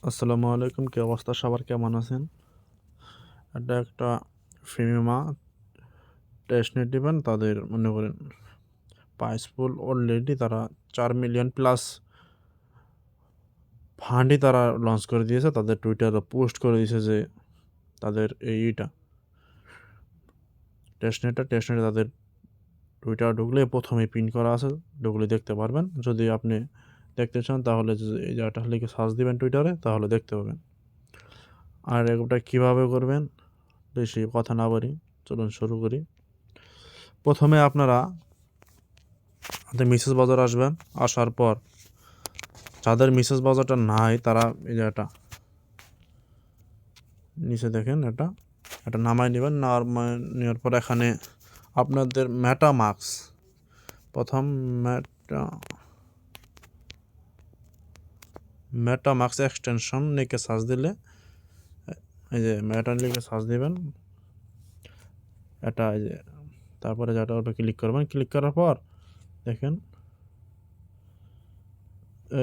আসসালামু আলাইকুম। কি অবস্থা সবার, কেমন আছেন? এটা একটা ফিমিমা টেস্টনেট দিবেন। তাদের মনে করেন প্রাইসফুল অলরেডি তারা 4 মিলিয়ন প্লাস ফান্ডই তারা লঞ্চ করে দিয়েছে। তাদের টুইটারে পোস্ট করে দিয়েছে যে তাদের এইটা টেস্টনেটে তাদের টুইটার ঢুকলে প্রথমে পিন করা আছে, ঢুকলে দেখতে পারবেন। যদি আপনি দেখতে চান তাহলে এই জায়গাটা লিখে সার্চ দিবেন টুইটারে, তাহলে দেখতে পাবেন। আর এটা কীভাবে করবেন, বেশি কথা না বলি, চলুন শুরু করি। প্রথমে আপনারা মিসেস বাজার আসবেন। আসার পর যাদের মিসেস বাজারটা নাই তারা এই যে এটা নিচে দেখেন, এটা নামাই নেবেন। নেওয়ার পর এখানে আপনাদের মেটামাক্স, প্রথম মেটামাক্স এক্সটেনশন লিখে সার্চ দিলে, এই যে মেটা লিখে সার্চ দিবেন এটা, এই যে তারপরে যেটা ওটা ক্লিক করবেন। ক্লিক করার পর দেখেন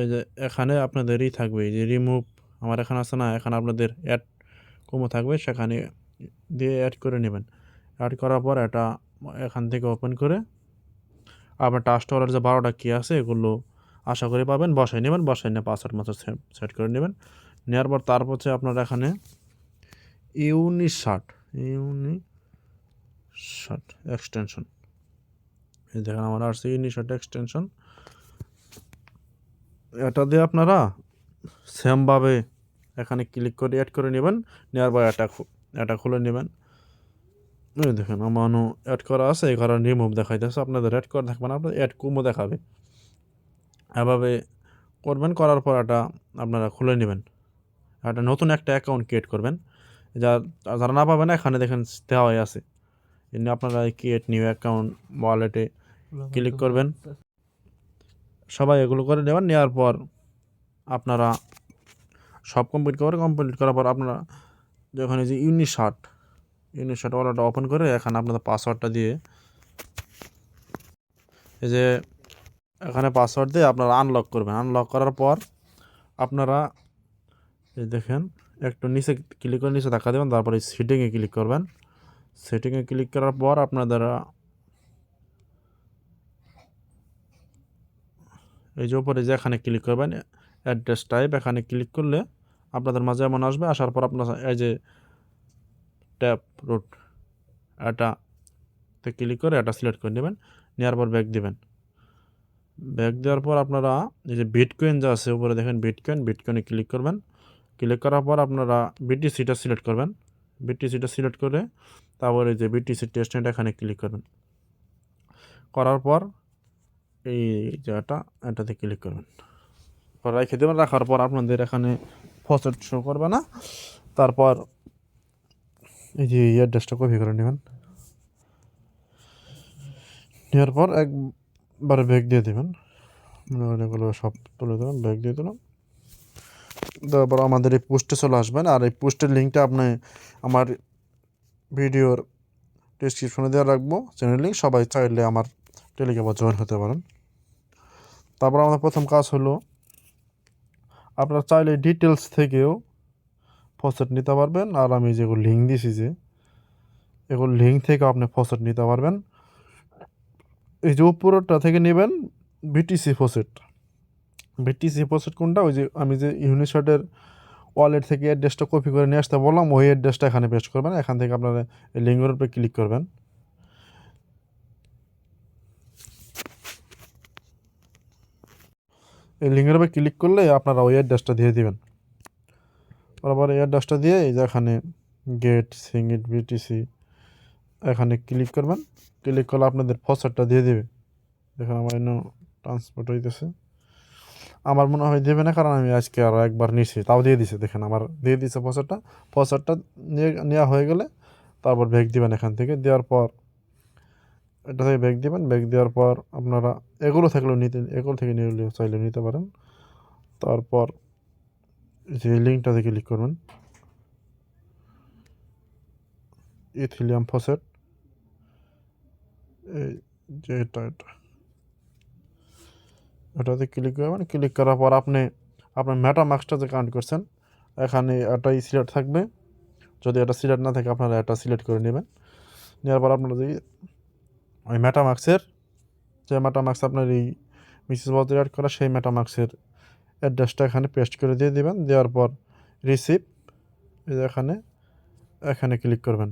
এই যে এখানে আপনাদেরই থাকবে এই যে রিমুভ, আমার এখানে আছে না, এখানে আপনাদের অ্যাড কমো থাকবে, সেখানে দিয়ে অ্যাড করে নেবেন। অ্যাড করার পর এটা এখান থেকে ওপেন করে আপনার টাস্টওয়ালার যে 12টা কি আছে এগুলো আশা করি পাবেন, বসাই নেবেন। বসাই নিয়ে পাসওয়ার্ড সেট করে নেবেন। নেওয়ার পর তারপর হচ্ছে আপনার এখানে ইউনিশার্ট এক্সটেনশন, এই দেখেন আমার আসছে ইউনিশার্ট এক্সটেনশন। এটা দিয়ে আপনারা সেমভাবে এখানে ক্লিক করে অ্যাড করে নেবেন। নেওয়ার পর এটা খুলে নেবেন। এই দেখেন আমারও অ্যাড করা আছে, এই কারণে রিমুভ দেখাইতেছে। আপনাদের অ্যাড করা থাকবে না, আপনার অ্যাড কুমো দেখাবে। এভাবে করবেন। করার পর এটা আপনারা খুলে নেবেন। একটা নতুন একটা অ্যাকাউন্ট ক্রিয়েট করবেন। যারা না পাবেন এখানে দেখেন দেওয়াই আছে, এমনি আপনারা ক্রিয়েট নিউ অ্যাকাউন্ট ওয়ালেটে ক্লিক করবেন। সবাই এগুলো করে নেবেন। নেওয়ার পর আপনারা সব কমপ্লিট করার পর আপনারা যখন এই যে ইউনিশার্ট ওয়ালেটটা ওপেন করে এখানে আপনাদের পাসওয়ার্ডটা দিয়ে, এই যে এখানে পাসওয়ার্ড দিয়ে আপনারা আনলক করবেন। আনলক করার পর আপনারা এই দেখেন একটু নিচে ক্লিক করে নিচে ধাক্কা দেবেন। তারপরে সেটিংয়ে ক্লিক করবেন। সেটিংয়ে ক্লিক করার পর আপনারা এই যে উপরে যে এখানে ক্লিক করবেন অ্যাড্রেস টাইপ, এখানে ক্লিক করলে আপনাদের মাঝে এমন আসবে। আসার পর আপনার এই যে ট্যাপ রুট এটাতে ক্লিক করে এটা সিলেক্ট করে নেবেন। নেওয়ার পর ব্যাক দেবেন। ব্যাক দেওয়ার পর আপনারা এই যে বিটকয়েন যা আছে উপরে দেখেন বিটকয়েনে ক্লিক করবেন। ক্লিক করার পর আপনারা বিটিসিটা সিলেক্ট করবেন। বিটিসিটা সিলেক্ট করে তারপরে যে বিটিসি টেস্টনেট এখানে ক্লিক করবেন। করার পর এই জায়গাটা এটাতে ক্লিক করবেন। রেখে দেবেন। রাখার পর আপনাদের এখানে ফসেট শো করবে না। তারপর এই যে অ্যাড্রেসটা কপি করে নেবেন। নেওয়ার পর একবারে ব্যাক দিয়ে দেবেন। এগুলো সব তুলে দেবেন, ব্যাক দিয়ে দিলাম। তারপর আমাদের এই পোস্টে চলে আসবেন। আর এই পোস্টের লিঙ্কটা আপনি আমার ভিডিওর ডিসক্রিপশনে দেওয়া রাখবো, চ্যানেল লিঙ্ক। সবাই চাইলে আমার টেলিগ্রামে জয়েন হতে পারেন। তারপর আমাদের প্রথম কাজ হলো আপনারা চাইলে ডিটেলস থেকেও ফসেট নিতে পারবেন। আর আমি যেগুলো লিঙ্ক দিয়েছি যে এগুলো লিঙ্ক থেকে আপনি ফসেট নিতে পারবেন। এই যে উপরটা থেকে নেবেন বিটিসি ফসেট কোনটা, ওই যে আমি যে ইউনিশার্টের ওয়ালেট থেকে অ্যাড্রেসটা কপি করে নিয়ে আসতে বললাম, ওই অ্যাড্রেসটা এখানে পেস্ট করবেন। এখান থেকে আপনারা এই লিঙ্কের উপরে ক্লিক করবেন। এই লিঙ্কের উপরে ক্লিক করলে আপনারা ওই অ্যাড্রেসটা দিয়ে দিবেন। বরাবর এই অ্যাড্রেসটা দিয়ে এই যে এখানে গেট সিঙ্গিট বিটিসি এখানে ক্লিক করবেন। ক্লিক করলে আপনাদের ফসেটটা দিয়ে দিবে। দেখেন আমার এনে ট্রান্সপোর্ট হইতেছে। আমার মনে হয় দেবে না, কারণ আমি আজকে আরও একবার নিয়েছি, তাও দিয়ে দিছে। দেখেন আমার দিয়ে দিছে ফসেটটা নেওয়া হয়ে গেলে তারপর ব্যাক দিবেন। এখান থেকে দেওয়ার পর এটা থেকে ব্যাক দিবেন। ব্যাক দেওয়ার পর আপনারা এগুলো থেকে নিলে চাইলে নিতে পারেন। তারপর যে লিঙ্কটাতে ক্লিক করবেন, ইথিলিয়াম ফসেট, এই যে এটাতে ক্লিক করবেন। ক্লিক করার পর আপনি আপনার মেটামাক্সটা যে কানেক্ট করছেন এখানে এটাই সিলেক্ট থাকবে। যদি এটা সিলেক্ট না থাকে আপনারা এটা সিলেক্ট করে নেবেন। নেওয়ার পর আপনারা যদি ওই মেটামাক্সের যে মেটামাক্স আপনার এই মিসেস বাজার অ্যাড করা সেই মেটামাক্সের অ্যাড্রেসটা এখানে পেস্ট করে দিয়ে দেবেন। দেওয়ার পর রিসিভ এই যে এখানে ক্লিক করবেন।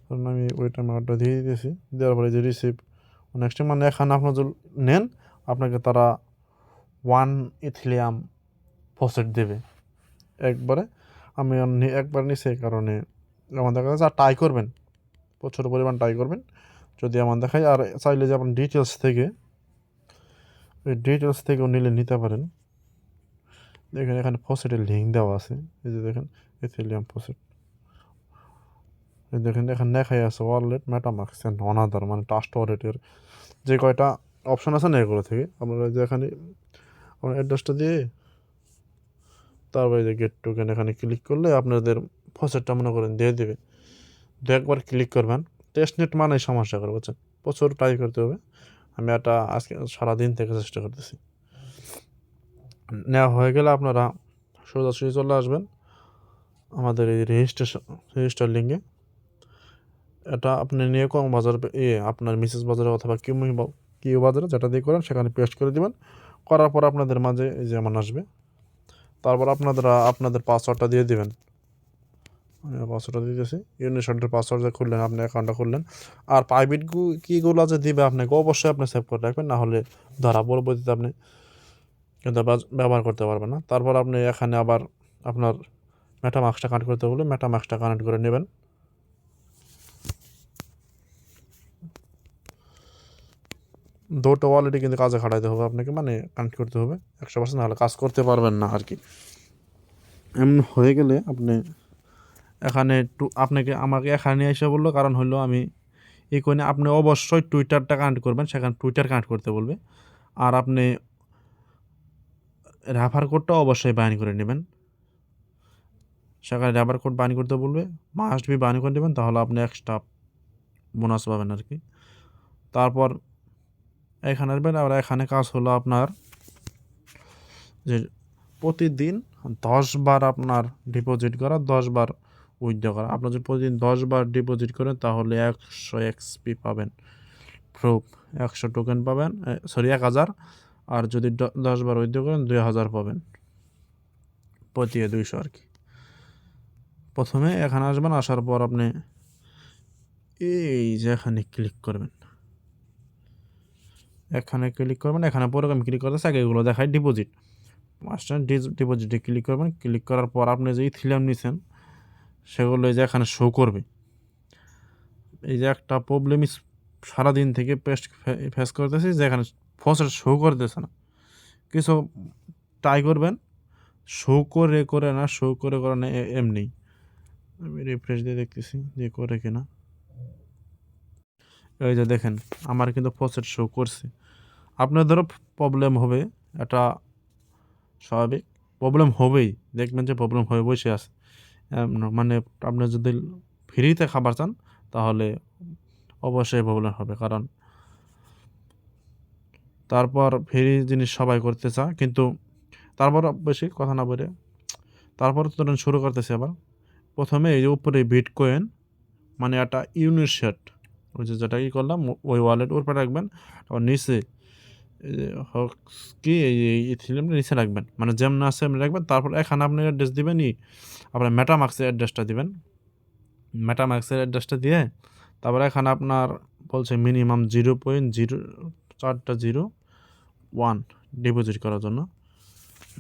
ধরুন আমি ওইটা অর্ডার দিয়ে দিয়েছি। দেওয়ার পরে যে রিসিভ নেক্সট মানে এখানে আপনার যদি নেন আপনাকে তারা 1 ইথিলিয়াম ফসেট দেবে একবারে। আমি একবার নিছি এই কারণে আমার দেখা যাচ্ছে। আর ট্রাই করবেন, প্রচুর পরিমাণ ট্রাই করবেন যদি আমার দেখায়। আর চাইলে যে আপনার ডিটেলস থেকে ওই ডিটেলস থেকেও নিতে পারেন। দেখেন এখানে ফসেটের লিঙ্ক দেওয়া আছে। এই যে দেখেন ইথিলিয়াম ফসেট, দেখেন এখানে লেখাই আছে ওয়ালেট মেটামাক্স অ্যান্ড অনাদার, মানে ট্রাস্ট ওয়ালেটের যে কয়টা অপশন আছে না এগুলো থেকে আপনারা যে এখানে আপনার অ্যাড্রেসটা দিয়ে তারপরে যে গেট টোকেন এখানে ক্লিক করলে আপনাদের ফসেটটা মনে করেন দিয়ে দেবে। একবার ক্লিক করবেন। টেস্টনেট মানে সমস্যা করে বুঝছেন, প্রচুর ট্রাই করতে হবে। আমি এটা আজকে সারাদিন থেকে চেষ্টা করতেছি। নেওয়া হয়ে গেলে আপনারা সোজাসুজি চলে আসবেন আমাদের এই রেজিস্টার লিঙ্কে। এটা আপনি নিয়ে কম বাজার আপনার মিসেস বাজারে অথবা কিউ বাজারে যেটা দিয়ে করেন সেখানে পেস্ট করে দেবেন। করার পর আপনাদের মাঝে এই যেমন আসবে। তারপর আপনাদের পাসওয়ার্ডটা দিয়ে দেবেন। পাসওয়ার্ডটা দিতেছি। ইউনিশনের পাসওয়ার্ড যে খুললেন আপনি অ্যাকাউন্টটা খুললেন। আর প্রাইভেট কীগুলো যে দিবে আপনাকে অবশ্যই আপনি সেভ করে রাখবেন, না হলে ধরা পরবর্তীতে আপনি কিন্তু ব্যবহার করতে পারবেন না। তারপর আপনি এখানে আবার আপনার মেটামাক্সটা কানেক্ট করতে বলে মেটামাক্সটা কানেক্ট করে নেবেন। দুটো ওয়ালেটই কিন্তু কাজে খাটাইতে হবে আপনাকে, মানে কানেক্ট করতে হবে 100%, নাহলে কাজ করতে পারবেন না আর কি। এমন হয়ে গেলে আপনি এখানে আমাকে এখানে এসে বললো, কারণ হলো আমি এই কোণে আপনি অবশ্যই টুইটারটা কানেক্ট করবেন, সেখানে টুইটার কানেক্ট করতে বলবে। আর আপনি রেফার কোডটা অবশ্যই বাইন করে নেবেন, সেখানে রেফার কোড বাইন করতে বলবে, মাস্ট বি বাইন করে নেবেন, তাহলে আপনি এক্সট্রা বোনাস পাবেন আর কি। তারপর এখানে আসবেন। আর এখানে কাজ হলো আপনার যে প্রতিদিন 10 বার আপনার ডিপোজিট করা, 10 বার উইথড্র করা। আপনার যদি প্রতিদিন 10 বার ডিপোজিট করেন তাহলে 100 এক্সপি পাবেন, প্রুফ 100 টোকেন পাবেন, 1000। আর যদি 10 বার উইথড্র করেন 2000 পাবেন, প্রতি 200 আর কি। প্রথমে এখানে আসবেন, আসার পর আপনি এই যে এখানে ক্লিক করবেন। এখানে প্রোগ্রাম ক্লিক করতে আগে এগুলো দেখায় ডিপোজিট। মাস্টার ডিপোজিটে ক্লিক করবেন। ক্লিক করার পর আপনি যে ইথিলিয়াম নিছেন সেগুলো এই যে এখানে শো করবে। এই যে একটা প্রবলেম সারাদিন থেকে ফেস করতেছি, যে এখানে ফসেট শো করতেছে না। কিছু ট্রাই করবেন, শো করে না এমনি। আমি রিফ্রেশ দিয়ে দেখতেছি যে করে কিনা। এই যে দেখেন আমার কিন্তু ফসেট শো করছে। আপনাদেরও প্রবলেম হবে, এটা স্বাভাবিক, প্রবলেম হবেই। দেখবেন যে প্রবলেম হয়ে বসে আছে। মানে আপনি যদি ফ্রিতে খাবার চান তাহলে অবশ্যই প্রবলেম হবে, কারণ তারপর ফ্রি জিনিস সবাই করতে চায়। কিন্তু তারপর বেশি কথা না বলে তারপর ধরেন শুরু করতেছে আবার। প্রথমে এই যে উপরে বিটকয়েন মানে একটা ইউনিট, ওই যে যেটা করলাম ওই ওয়ালেট উপরে রাখবেন। আবার নিচে কি এই ইথিলিয়ামটা নিচে রাখবেন, মানে যেমন আছে এমনি রাখবেন। তারপর এখানে আপনি অ্যাড্রেস দিবেন, আপনার মেটামাক্সের অ্যাড্রেসটা দিবেন। মেটামাক্সের অ্যাড্রেসটা দিয়ে তারপরে এখানে আপনার বলছে মিনিমাম 0.0401 ডিপোজিট করার জন্য।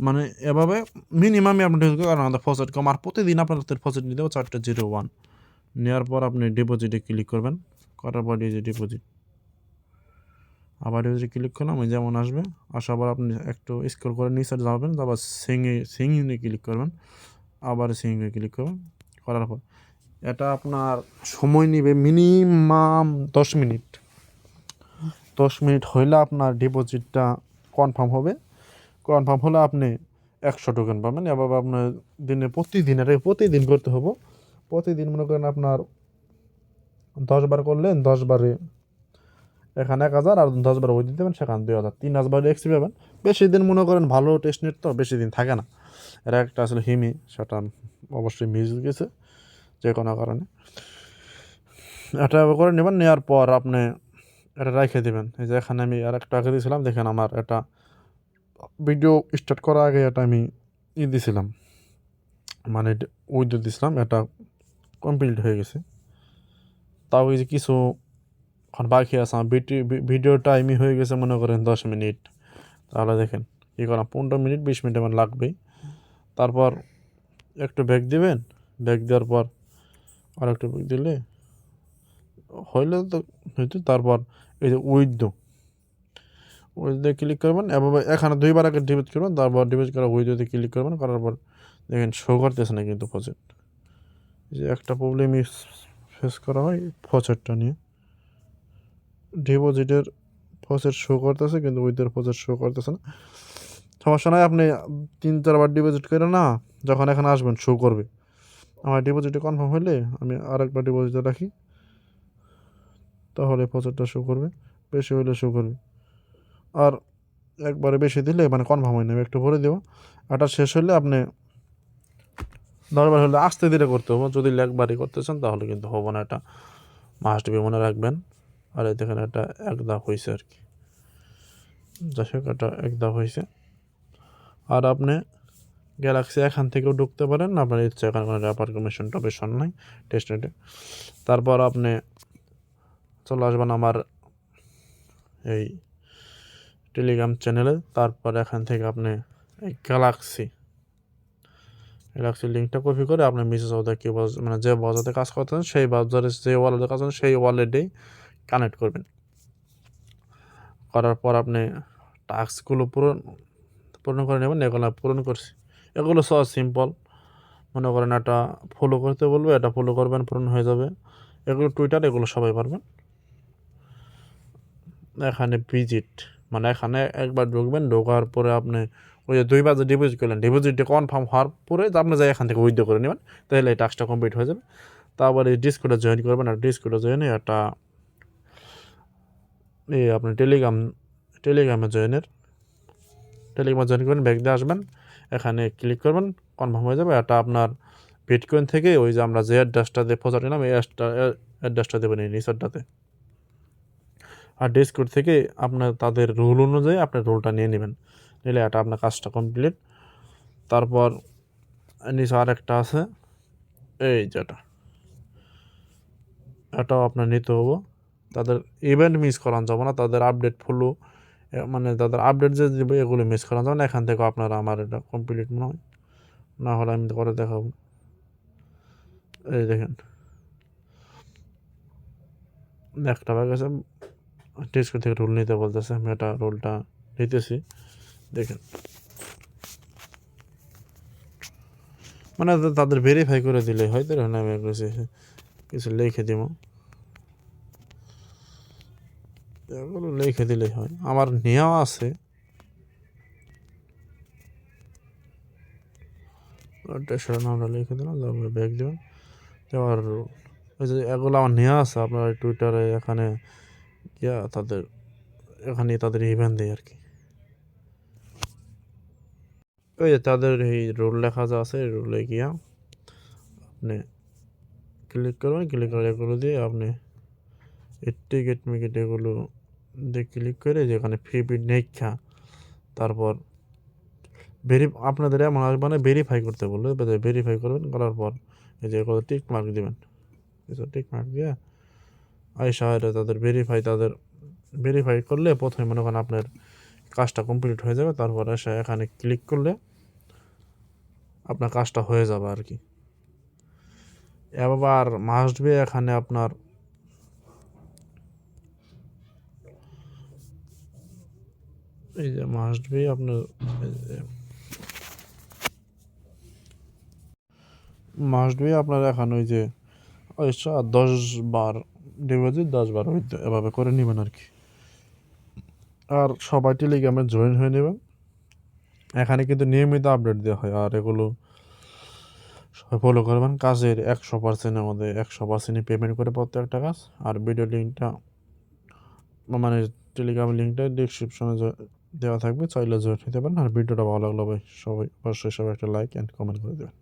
মানে এভাবে মিনিমামই আপনি ডিপোজিট করেন, আমাদের ফসেট কম। আর প্রতিদিন আপনাদের ফসেট নিতে হবে 401 নেওয়ার পর আপনি ডিপোজিটে ক্লিক করবেন। করার পর এই যে ডিপোজিট, আবার ডিপোজিটে ক্লিক করলাম, ওই যেমন আসবে। আসার পর আপনি একটু স্ক্রল করে নিচে যাবেন, তারপর সিঙ্গিংয়ে ক্লিক করবেন, আবার সিঙ্গিংয়ে ক্লিক করবেন। করার পর এটা আপনার সময় নেবে মিনিমাম 10 মিনিট। 10 মিনিট হইলে আপনার ডিপোজিটটা কনফার্ম হবে। কনফার্ম হলে আপনি 100 টোকেন পাবেন। এভাবে আপনার প্রতিদিন করতে হবে। প্রতিদিন মনে করেন আপনার 10 বার করলেন, 10 বারে এখানে 1000 আর 10 বার ওই দিতে দেবেন, সেখানে 2000, 3000 এক্সি পাবেন। বেশি দিন মনে করেন ভালো টেস্ট নেট তো বেশি দিন থাকে না। এর একটা আসলে হিমি, সেটা অবশ্যই মিস গেছে যে কোনো কারণে। এটা করে নেবেন, নেওয়ার পর আপনি এটা রেখে দেবেন। এই যে এখানে আমি আর একটা আগে দিয়েছিলাম, দেখেন আমার এটা ভিডিও স্টার্ট করার আগে এটা আমি দিছিলাম, মানে উইথ দিছিলাম, এটা কমপ্লিট হয়ে গেছে। তাও এই যে কিছু এখন বাকি আছে আমার ভিডিও টাইমই হয়ে গেছে মনে করেন 10 মিনিট। তাহলে দেখেন কী করা, 15 মিনিট 20 মিনিট আমার লাগবেই। তারপর একটু ব্যাক দিবেন, ব্যাক দেওয়ার পর আর একটু ব্যাক দিলে হইলে তো হইতো। তারপর এই যে উইথ ক্লিক করবেন, এভাবে এখানে 2বার আগে ডিলিট করবেন, তারপর ডিলিট করা উইথতে ক্লিক করবেন, করার পর দেখেন শো করতেছে না কিন্তু প্রজেক্ট। যে একটা প্রবলেমই ফেস করা হয় প্রজেক্টটা নিয়ে, ডিপোজিটের প্রজেক্ট শো করতেছে কিন্তু উইথের প্রজেক্ট শো করতেছে না। সমস্যা নয়, আপনি 3-4বার ডিপোজিট করে না, যখন এখানে আসবেন শো করবে। আমার ডিপোজিটে কনফার্ম হলে আমি আরেকবার ডিপোজিটে রাখি, তাহলে প্রজেক্টটা শো করবে, বেশি হলে শো করবে। আর একবারে বেশি দিলে মানে কনফার্ম হয় না, আমি একটু ভরে দেবো। এটা শেষ হলে আপনি 10বার হলে আস্তে ধীরে করতে হবে, যদি একবারই করতে চান তাহলে কিন্তু হবো না। এটা মাস্ট বি মনে রাখবেন। আর এই দেখেন এটা এক ধাপ হয়েছে আর কি, যাই হোক এটা এক ধাপ হয়েছে। আর আপনি গ্যালাক্সি এখান থেকেও ঢুকতে পারেন, আপনার ইচ্ছা, এখানে কোনো র্যাপার কমিশন টমিশন নাই টেস্টনেটে। তারপর আপনি চলে আসবেন আমার এই টেলিগ্রাম চ্যানেলে। তারপর এখান থেকে আপনি এই গ্যালাক্সির লিঙ্কটা কপি করে আপনি মিসেস ওদের কি মানে যে ব্রাউজারে কাজ করতেছেন সেই ব্রাউজারে যে ওয়ালেটে কাজ করেন সেই ওয়ালেটেই কানেক্ট করবেন। করার পর আপনি টাস্কগুলো পূরণ করে নেবেন। এগুলো পূরণ করছি, এগুলো সব সিম্পল। মনে করেন এটা ফলো করতে বলবে, এটা ফলো করবেন, পূরণ হয়ে যাবে। এগুলো টুইটার, এগুলো সবাই পারবেন। এখানে ভিজিট, মানে এখানে একবার ঢুকবেন, ঢোকার পরে আপনি ওই যে 2বার যে ডিপোজিট করলেন, ডিপোজিটটা কনফার্ম হওয়ার পরে আপনি যাই এখান থেকে উইথড্র করে নেবেন, তাহলে এই টাস্কটা কমপ্লিট হয়ে যাবে। তারপরে ডিসকর্ডে জয়েন করবেন, আর ডিসকর্ডে জয়েনে একটা আপনি টেলিগ্রামে জয়েন করবেন, ব্যাক দিয়ে আসবেন, এখানে ক্লিক করবেন, কনফার্ম হয়ে যাবে। এটা আপনার বিটকয়েন থেকে ওই যে আমরা যে অ্যাড্রেসটা দিয়ে প্রচার নিলাম এই অ্যাড্রেসটা দেবেন এই নিচেরটাতে। আর ডিসকর্ড থেকে আপনার তাদের রুল অনুযায়ী আপনার রুলটা নিয়ে নেবেন, নিলে এটা আপনার কাজটা কমপ্লিট। তারপর নিচে আর একটা আছে, এই যেটা, এটাও আপনার নিতে হবো। তাদের ইভেন্ট মিস করানো যাবে না, তাদের আপডেট ফলো, মানে তাদের আপডেট যে দেবে এগুলো মিস করানো যাবে না। এখান থেকে আপনারা আমার এটা কমপ্লিট মনে হয়, না হলে আমি করে দেখাবো। এই দেখেন একটা ব্যাগ আছে, ডিসকর্ড থেকে রুল নিতে বলতেছে, আমি এটা রুলটা নিতেছি। দেখেন মানে তাদের ভেরিফাই করে দিলে হয়তো আমি কিছু লিখে দিব, এগুলো লিখে দিলেই হয়। আমার নেওয়া আছে, সেটা আমরা লিখে দিলাম, তারপরে ব্যাগ দেবেন। এবার ওই যে এগুলো আমার নেওয়া আছে আপনার টুইটারে, এখানে তাদের এখানে তাদের ইভেন্ট দেয় আর কি। ওই যে তাদের এই রুল লেখা যা আছে এই রুলে গিয়া আপনি ক্লিক করবেন, ক্লিক করে এগুলো দিয়ে আপনি টিকিট মিকিট এগুলো দিয়ে ক্লিক করে যেখানে ফি নেখা, তারপর আপনাদের এমন আসবে না ভেরিফাই করতে বলবে, ভেরিফাই করবেন, করার পর এই যে কত টিক মার্ক দেবেন, টিক মার্ক দিয়ে আইসা তাদের ভেরিফাই করলে প্রথমে মনে করেন আপনার কাজটা কমপ্লিট হয়ে যাবে। তারপর এসে এখানে ক্লিক করলে আপনার কাজটা হয়ে যাবে আর কি। এবার মাস্ট বি এখানে আপনার এই যে মাস্ট বি আপনার এখন ওই যে 10বার ডিপোজিট 10বার হইতে এভাবে করে নেবেন আর কি। আর সবাই টেলিগ্রামে জয়েন হয়ে নেবেন, এখানে কিন্তু নিয়মিত আপডেট দেওয়া হয়। আর এগুলো সবাই ফলো করবেন, কাজের 100%-এর মধ্যে 100%ই পেমেন্ট করে প্রত্যেকটা কাজ। আর ভিডিও লিঙ্কটা মানে টেলিগ্রামের লিঙ্কটা ডিসক্রিপশনে দেওয়া থাকবে, চাইলে জয়েন হতে পারেন। আর ভিডিওটা ভালো লাগলো ভাই, সবাই অবশ্যই সবাই একটা লাইক অ্যান্ড কমেন্ট করে দেবেন।